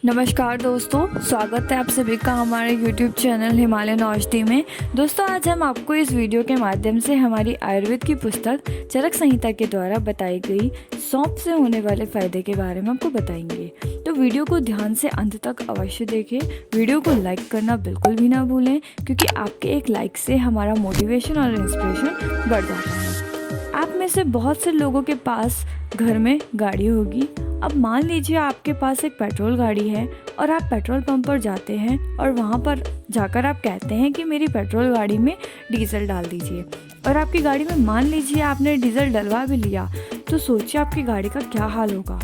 नमस्कार दोस्तों, स्वागत है आप सभी का हमारे YouTube चैनल हिमालयन औषधि में। दोस्तों, आज हम आपको इस वीडियो के माध्यम से हमारी आयुर्वेद की पुस्तक चरक संहिता के द्वारा बताई गई सौंफ से होने वाले फ़ायदे के बारे में आपको बताएंगे। तो वीडियो को ध्यान से अंत तक अवश्य देखें। वीडियो को लाइक करना बिल्कुल भी ना भूलें, क्योंकि आपके एक लाइक से हमारा मोटिवेशन और इंस्पिरेशन बढ़ जाता है। आप में से बहुत से लोगों के पास घर में गाड़ी होगी। अब मान लीजिए आपके पास एक पेट्रोल गाड़ी है और आप पेट्रोल पंप पर जाते हैं और वहाँ पर जाकर आप कहते हैं कि मेरी पेट्रोल गाड़ी में डीजल डाल दीजिए। और आपकी गाड़ी में मान लीजिए आपने डीजल डलवा भी लिया, तो सोचिए आपकी गाड़ी का क्या हाल होगा।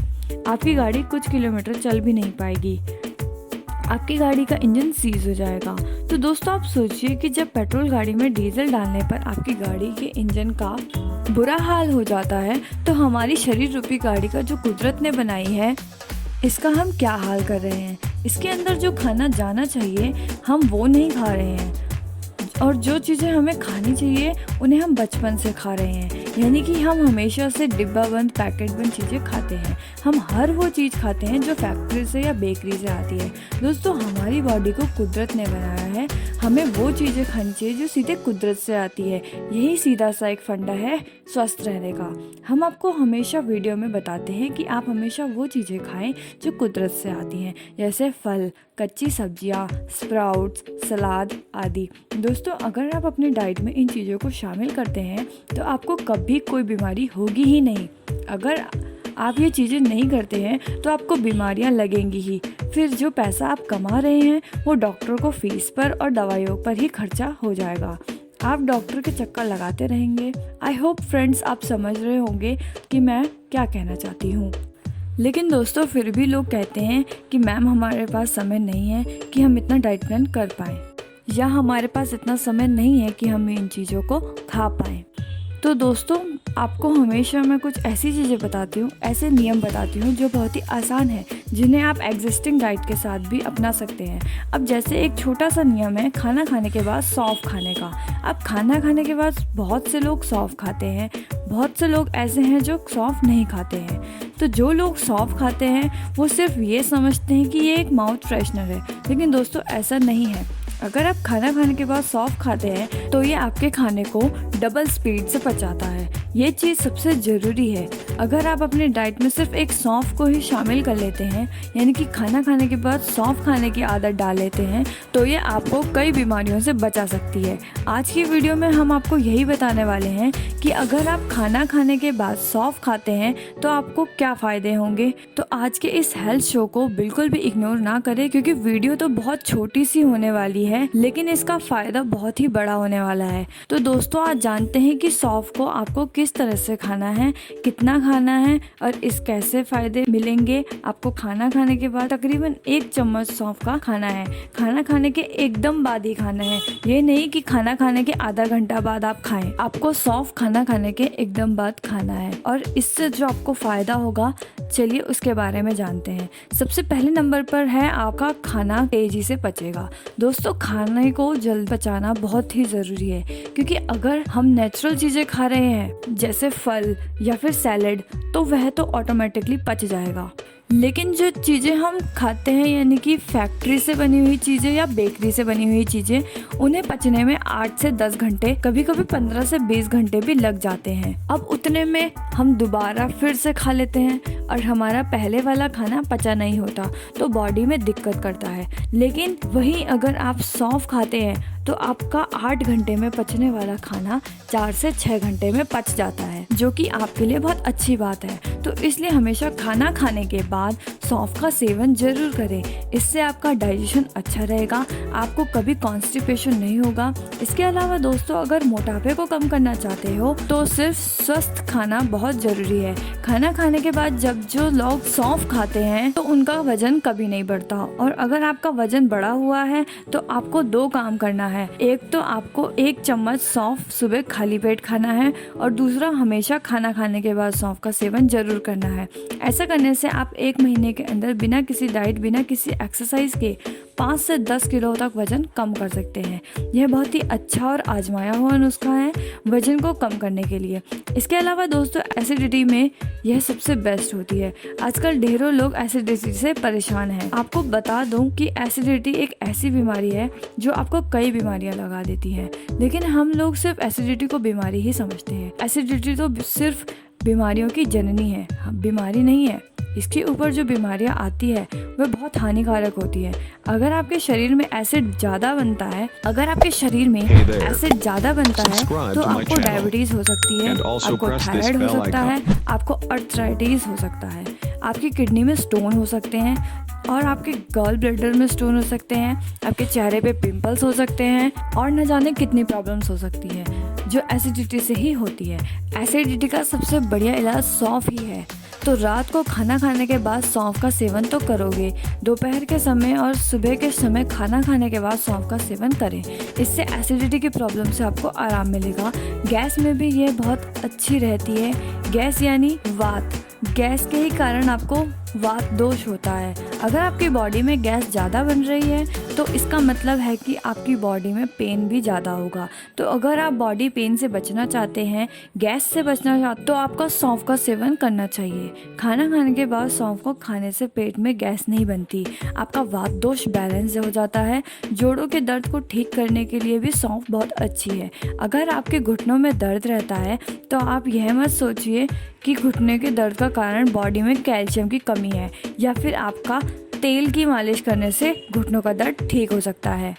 आपकी गाड़ी कुछ किलोमीटर चल भी नहीं पाएगी, आपकी गाड़ी का इंजन सीज हो जाएगा। तो दोस्तों, आप सोचिए कि जब पेट्रोल गाड़ी में डीजल डालने पर आपकी गाड़ी के इंजन का बुरा हाल हो जाता है, तो हमारी शरीर रूपी गाड़ी का जो कुदरत ने बनाई है, इसका हम क्या हाल कर रहे हैं। इसके अंदर जो खाना जाना चाहिए हम वो नहीं खा रहे हैं, और जो चीज़ें हमें खानी चाहिए उन्हें हम बचपन से खा रहे हैं। यानी कि हम हमेशा से डिब्बा बंद पैकेट बंद चीज़ें खाते हैं। हम हर वो चीज़ खाते हैं जो फैक्ट्री से या बेकरी से आती है। दोस्तों, हमारी बॉडी को कुदरत ने बनाया है, हमें वो चीज़ें खानी चाहिए जो सीधे कुदरत से आती है। यही सीधा सा एक फंडा है स्वस्थ रहने का। हम आपको हमेशा वीडियो में बताते हैं कि आप हमेशा वो चीज़ें खाएं जो कुदरत से आती हैं, जैसे फल, कच्ची सब्जियां, स्प्राउट्स, सलाद आदि। दोस्तों, अगर आप अपनी डाइट में इन चीज़ों को शामिल करते हैं तो आपको कभी कोई बीमारी होगी ही नहीं। अगर आप ये चीज़ें नहीं करते हैं तो आपको बीमारियां लगेंगी ही। फिर जो पैसा आप कमा रहे हैं वो डॉक्टर को फीस पर और दवाइयों पर ही खर्चा हो जाएगा। आप डॉक्टर के चक्कर लगाते रहेंगे। आई होप फ्रेंड्स आप समझ रहे होंगे कि मैं क्या कहना चाहती हूँ। लेकिन दोस्तों, फिर भी लोग कहते हैं कि मैम हमारे पास समय नहीं है कि हम इतना डाइट प्लान कर पाएँ, या हमारे पास इतना समय नहीं है कि हम इन चीज़ों को खा पाएँ। तो दोस्तों, आपको हमेशा मैं कुछ ऐसी चीज़ें बताती हूँ, ऐसे नियम बताती हूँ जो बहुत ही आसान है, जिन्हें आप एग्जिस्टिंग डाइट के साथ भी अपना सकते हैं। अब जैसे एक छोटा सा नियम है खाना खाने के बाद सौंफ खाने का। अब खाना खाने के बाद बहुत से लोग सौंफ खाते हैं, बहुत से लोग ऐसे हैं जो सौंफ नहीं खाते हैं। तो जो लोग सौंफ खाते हैं वो सिर्फ ये समझते हैं कि ये एक माउथ फ्रेशनर है, लेकिन दोस्तों ऐसा नहीं है। अगर आप खाना खाने के बाद सौंफ खाते हैं तो ये आपके खाने को डबल स्पीड से पचाता है। ये चीज़ सबसे ज़रूरी है। अगर आप अपने डाइट में सिर्फ एक सौंफ को ही शामिल कर लेते हैं, यानी कि खाना खाने के बाद सौंफ खाने की आदत डाल लेते हैं, तो ये आपको कई बीमारियों से बचा सकती है। आज की वीडियो में हम आपको यही बताने वाले हैं कि अगर आप खाना खाने के बाद सौंफ खाते हैं तो आपको क्या फ़ायदे होंगे। तो आज के इस हेल्थ शो को बिल्कुल भी इग्नोर ना करें, क्योंकि वीडियो तो बहुत छोटी सी होने वाली है, लेकिन इसका फ़ायदा बहुत ही बड़ा होने वाला है। तो दोस्तों, आज जानते हैं कि सौंफ को आपको किस तरह से खाना है, कितना खाना है और इस कैसे फ़ायदे मिलेंगे। आपको खाना खाने के बाद तकरीबन 1 चम्मच सौंफ का खाना है। खाना खाने के एकदम बाद ही खाना है, ये नहीं कि खाना खाने के आधा घंटा बाद आप खाएं। आपको सौंफ खाना खाने के एकदम बाद खाना है, और इससे जो आपको फ़ायदा होगा, चलिए उसके बारे में जानते हैं। सबसे पहले नंबर पर है आपका खाना तेज़ी से पचेगा। दोस्तों, खाने को जल्द पचाना बहुत ही ज़रूरी है, क्योंकि अगर हम नेचुरल चीज़ें खा रहे हैं जैसे फल या फिर सैलेड, तो वह तो ऑटोमेटिकली पच जाएगा। लेकिन जो चीज़ें हम खाते हैं, यानी कि फैक्ट्री से बनी हुई चीज़ें या बेकरी से बनी हुई चीज़ें, उन्हें पचने में 8 से 10 घंटे, कभी कभी 15 से 20 घंटे भी लग जाते हैं। अब उतने में हम दोबारा फिर से खा लेते हैं और हमारा पहले वाला खाना पचा नहीं होता, तो बॉडी में दिक्कत करता है। लेकिन वहीं अगर आप सौंफ खाते हैं तो आपका 8 घंटे में पचने वाला खाना 4 से 6 घंटे में पच जाता है, जो कि आपके लिए बहुत अच्छी बात है। तो इसलिए हमेशा खाना खाने के बाद सौंफ का सेवन जरूर करें। इससे आपका डाइजेशन अच्छा रहेगा, आपको कभी कॉन्स्टिपेशन नहीं होगा। इसके अलावा दोस्तों, अगर मोटापे को कम करना चाहते हो तो सिर्फ स्वस्थ खाना बहुत ज़रूरी है। खाना खाने के बाद जब जो लोग सौंफ खाते हैं तो उनका वजन कभी नहीं बढ़ता, और अगर आपका वजन बढ़ा हुआ है तो आपको 2 काम करना है। एक तो आपको 1 चम्मच सौंफ सुबह खाली पेट खाना है, और दूसरा हमेशा खाना खाने के बाद सौंफ का सेवन जरूर करना है। ऐसा करने से आप 1 महीने के अंदर बिना किसी डाइट, बिना किसी एक्सरसाइज के 5 से 10 किलो तक वज़न कम कर सकते हैं। यह बहुत ही अच्छा और आजमाया हुआ नुस्खा है वज़न को कम करने के लिए। इसके अलावा दोस्तों एसिडिटी में यह सबसे बेस्ट होती है। आजकल ढेरों लोग एसिडिटी से परेशान हैं। आपको बता दूं कि एसिडिटी एक ऐसी बीमारी है जो आपको कई बीमारियां लगा देती है, लेकिन हम लोग सिर्फ एसिडिटी को बीमारी ही समझते हैं। एसिडिटी तो सिर्फ बीमारियों की जननी है, बीमारी नहीं है। इसके ऊपर जो बीमारियां आती है वह बहुत हानिकारक होती है। अगर आपके शरीर में एसिड ज़्यादा बनता है तो आपको डायबिटीज़ हो सकती है, आपको थायराइड हो सकता है, आपको अर्थराइटिस हो सकता है, आपकी किडनी में स्टोन हो सकते हैं और आपके गॉल ब्लैडर में स्टोन हो सकते हैं, आपके चेहरे पे पिंपल्स हो सकते हैं और न जाने कितनी प्रॉब्लम्स हो सकती है जो एसिडिटी से ही होती है। एसिडिटी का सबसे बढ़िया इलाज सौंफ ही है। तो रात को खाना खाने के बाद सौंफ का सेवन तो करोगे, दोपहर के समय और सुबह के समय खाना खाने के बाद सौंफ का सेवन करें। इससे एसिडिटी की प्रॉब्लम से आपको आराम मिलेगा। गैस में भी ये बहुत अच्छी रहती है। गैस यानी वात, गैस के ही कारण आपको वात दोष होता है। अगर आपकी बॉडी में गैस ज़्यादा बन रही है तो इसका मतलब है कि आपकी बॉडी में पेन भी ज़्यादा होगा। तो अगर आप बॉडी पेन से बचना चाहते हैं, गैस से बचना चाहते तो आपको सौंफ का सेवन करना चाहिए। खाना खाने के बाद सौंफ को खाने से पेट में गैस नहीं बनती, आपका वात दोष बैलेंस हो जाता है। जोड़ों के दर्द को ठीक करने के लिए भी सौंफ बहुत अच्छी है। अगर आपके घुटनों में दर्द रहता है तो आप यह मत सोचिए कि घुटने के दर्द का कारण बॉडी में कैल्शियम की कमी है या फिर आपका तेल की मालिश करने से घुटनों का दर्द ठीक हो सकता है।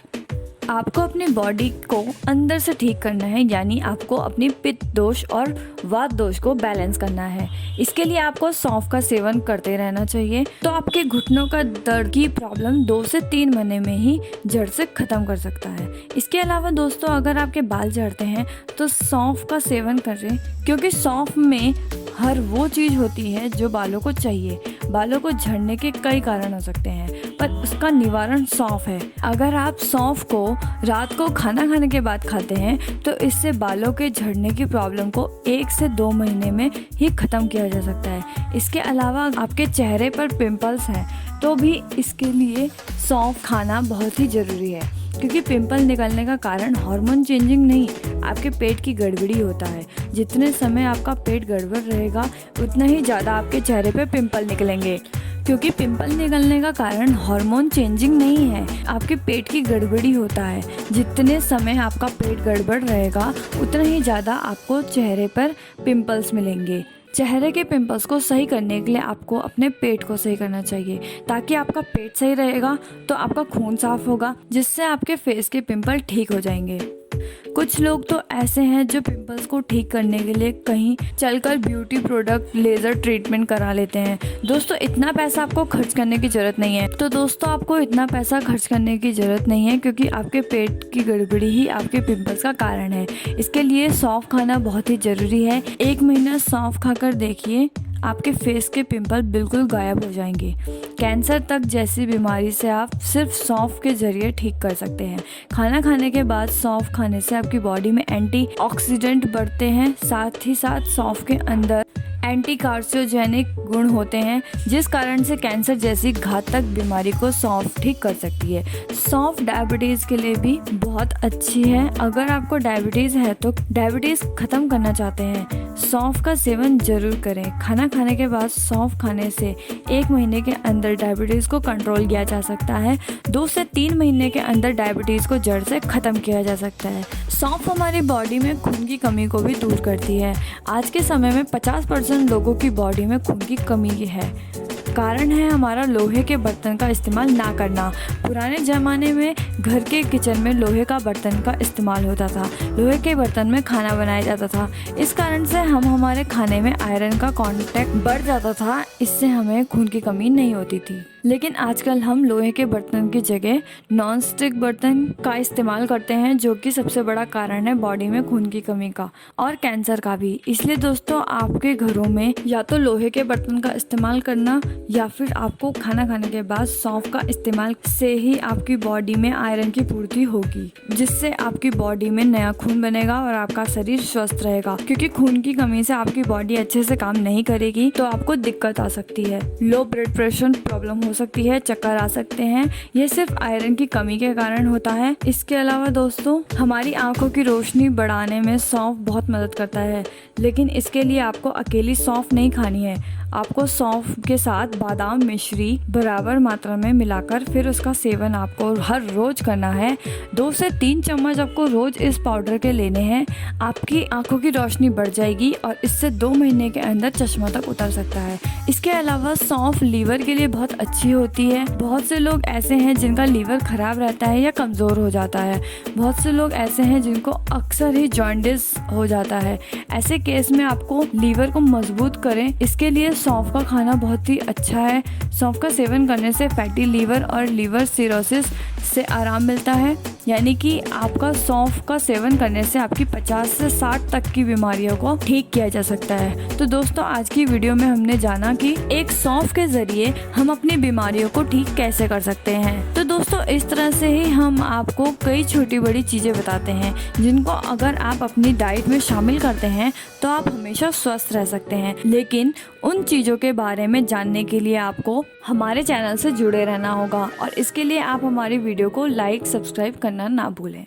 आपको अपनी बॉडी को अंदर से ठीक करना है, यानी आपको अपनी पित्त दोष और वात दोष को बैलेंस करना है। इसके लिए आपको सौंफ का सेवन करते रहना चाहिए तो आपके घुटनों का दर्द की प्रॉब्लम 2 से 3 महीने में ही जड़ से ख़त्म कर सकता है। इसके अलावा दोस्तों अगर आपके बाल झड़ते हैं तो सौंफ का सेवन करें, क्योंकि सौंफ में हर वो चीज़ होती है जो बालों को चाहिए। बालों को झड़ने के कई कारण हो सकते हैं पर उसका निवारण सौंफ है। अगर आप सौंफ को रात को खाना खाने के बाद खाते हैं तो इससे बालों के झड़ने की प्रॉब्लम को 1 से 2 महीने में ही ख़त्म किया जा सकता है। इसके अलावा आपके चेहरे पर पिंपल्स हैं तो भी इसके लिए सौंफ खाना बहुत ही ज़रूरी है, क्योंकि पिंपल निकलने का कारण हार्मोन चेंजिंग नहीं, आपके पेट की गड़बड़ी होता है। जितने समय आपका पेट गड़बड़ रहेगा उतना ही ज़्यादा आपके चेहरे पे पिंपल निकलेंगे, क्योंकि पिंपल निकलने का कारण हार्मोन चेंजिंग नहीं है, आपके पेट की गड़बड़ी होता है। जितने समय आपका पेट गड़बड़ रहेगा उतना ही ज़्यादा आपको चेहरे पर पिंपल्स मिलेंगे। चेहरे के पिंपल्स को सही करने के लिए आपको अपने पेट को सही करना चाहिए, ताकि आपका पेट सही रहेगा तो आपका खून साफ होगा, जिससे आपके फेस के पिंपल ठीक हो जाएंगे। कुछ लोग तो ऐसे हैं जो पिंपल्स को ठीक करने के लिए कहीं चलकर ब्यूटी प्रोडक्ट, लेज़र ट्रीटमेंट करा लेते हैं। दोस्तों इतना पैसा आपको खर्च करने की ज़रूरत नहीं है। तो दोस्तों आपको इतना पैसा खर्च करने की ज़रूरत नहीं है, क्योंकि आपके पेट की गड़बड़ी ही आपके पिंपल्स का कारण है। इसके लिए सौंफ खाना बहुत ही ज़रूरी है। 1 महीना सौंफ खाकर देखिए, आपके फेस के पिंपल बिल्कुल गायब हो जाएंगे। कैंसर तक जैसी बीमारी से आप सिर्फ सौंफ के ज़रिए ठीक कर सकते हैं। खाना खाने के बाद सौंफ खाने से आपकी बॉडी में एंटीऑक्सीडेंट बढ़ते हैं, साथ ही साथ सौंफ के अंदर एंटी कार्सिनोजेनिक गुण होते हैं, जिस कारण से कैंसर जैसी घातक बीमारी को सौंफ ठीक कर सकती है। सौंफ डायबिटीज़ के लिए भी बहुत अच्छी है। अगर आपको डायबिटीज़ है तो डायबिटीज़ ख़त्म करना चाहते हैं, सौंफ का सेवन जरूर करें। खाना खाने के बाद सौंफ खाने से 1 महीने के अंदर डायबिटीज़ को कंट्रोल किया जा सकता है। 2 से 3 महीने के अंदर डायबिटीज़ को जड़ से ख़त्म किया जा सकता है। सौंफ हमारी बॉडी में खून की कमी को भी दूर करती है। आज के समय में 50% लोगों की बॉडी में खून की कमी है। कारण है हमारा लोहे के बर्तन का इस्तेमाल ना करना। पुराने ज़माने में घर के किचन में लोहे का बर्तन का इस्तेमाल होता था, लोहे के बर्तन में खाना बनाया जाता था। इस कारण से हमारे खाने में आयरन का कंटेंट बढ़ जाता था, इससे हमें खून की कमी नहीं होती थी। लेकिन आजकल हम लोहे के बर्तन की जगह नॉन स्टिक बर्तन का इस्तेमाल करते हैं, जो कि सबसे बड़ा कारण है बॉडी में खून की कमी का और कैंसर का भी। इसलिए दोस्तों आपके घरों में या तो लोहे के बर्तन का इस्तेमाल करना या फिर आपको खाना खाने के बाद सौंफ का इस्तेमाल से ही आपकी बॉडी में आयरन की पूर्ति होगी, जिससे आपकी बॉडी में नया खून बनेगा और आपका शरीर स्वस्थ रहेगा। क्योंकि खून की कमी से आपकी बॉडी अच्छे से काम नहीं करेगी तो आपको दिक्कत आ सकती है, लो ब्लड प्रेशर प्रॉब्लम हो सकती है, चक्कर आ सकते हैं। ये सिर्फ आयरन की कमी के कारण होता है। इसके अलावा दोस्तों, हमारी आंखों की रोशनी बढ़ाने में सौंफ बहुत मदद करता है, लेकिन इसके लिए आपको अकेली सौंफ नहीं खानी है। आपको सौंफ के साथ बादाम मिश्री बराबर मात्रा में मिलाकर फिर उसका सेवन आपको हर रोज करना है। 2 से 3 चम्मच आपको रोज इस पाउडर के लेने हैं। आपकी आंखों की रोशनी बढ़ जाएगी और इससे 2 महीने के अंदर चश्मा तक उतर सकता है। इसके अलावा सौंफ लीवर के लिए बहुत अच्छी होती है। बहुत से लोग ऐसे हैं जिनका लीवर खराब रहता है या कमज़ोर हो जाता है। बहुत से लोग ऐसे हैं जिनको अक्सर ही जॉन्डिस हो जाता है। ऐसे केस में आपको लीवर को मजबूत करें, इसके लिए सौंफ का खाना बहुत ही अच्छा है। सौंफ का सेवन करने से फैटी लीवर और लीवर सिरोसिस से आराम मिलता है। यानी कि आपका सौंफ का सेवन करने से आपकी 50 से 60 तक की बीमारियों को ठीक किया जा सकता है। तो दोस्तों, आज की वीडियो में हमने जाना कि एक सौंफ के जरिए हम अपनी बीमारियों को ठीक कैसे कर सकते हैं। तो दोस्तों, इस तरह से ही हम आपको कई छोटी बड़ी चीज़ें बताते हैं जिनको अगर आप अपनी डाइट में शामिल करते हैं तो आप हमेशा स्वस्थ रह सकते हैं। लेकिन उन चीज़ों के बारे में जानने के लिए आपको हमारे चैनल से जुड़े रहना होगा और इसके लिए आप हमारी वीडियो को लाइक सब्सक्राइब करना ना भूलें।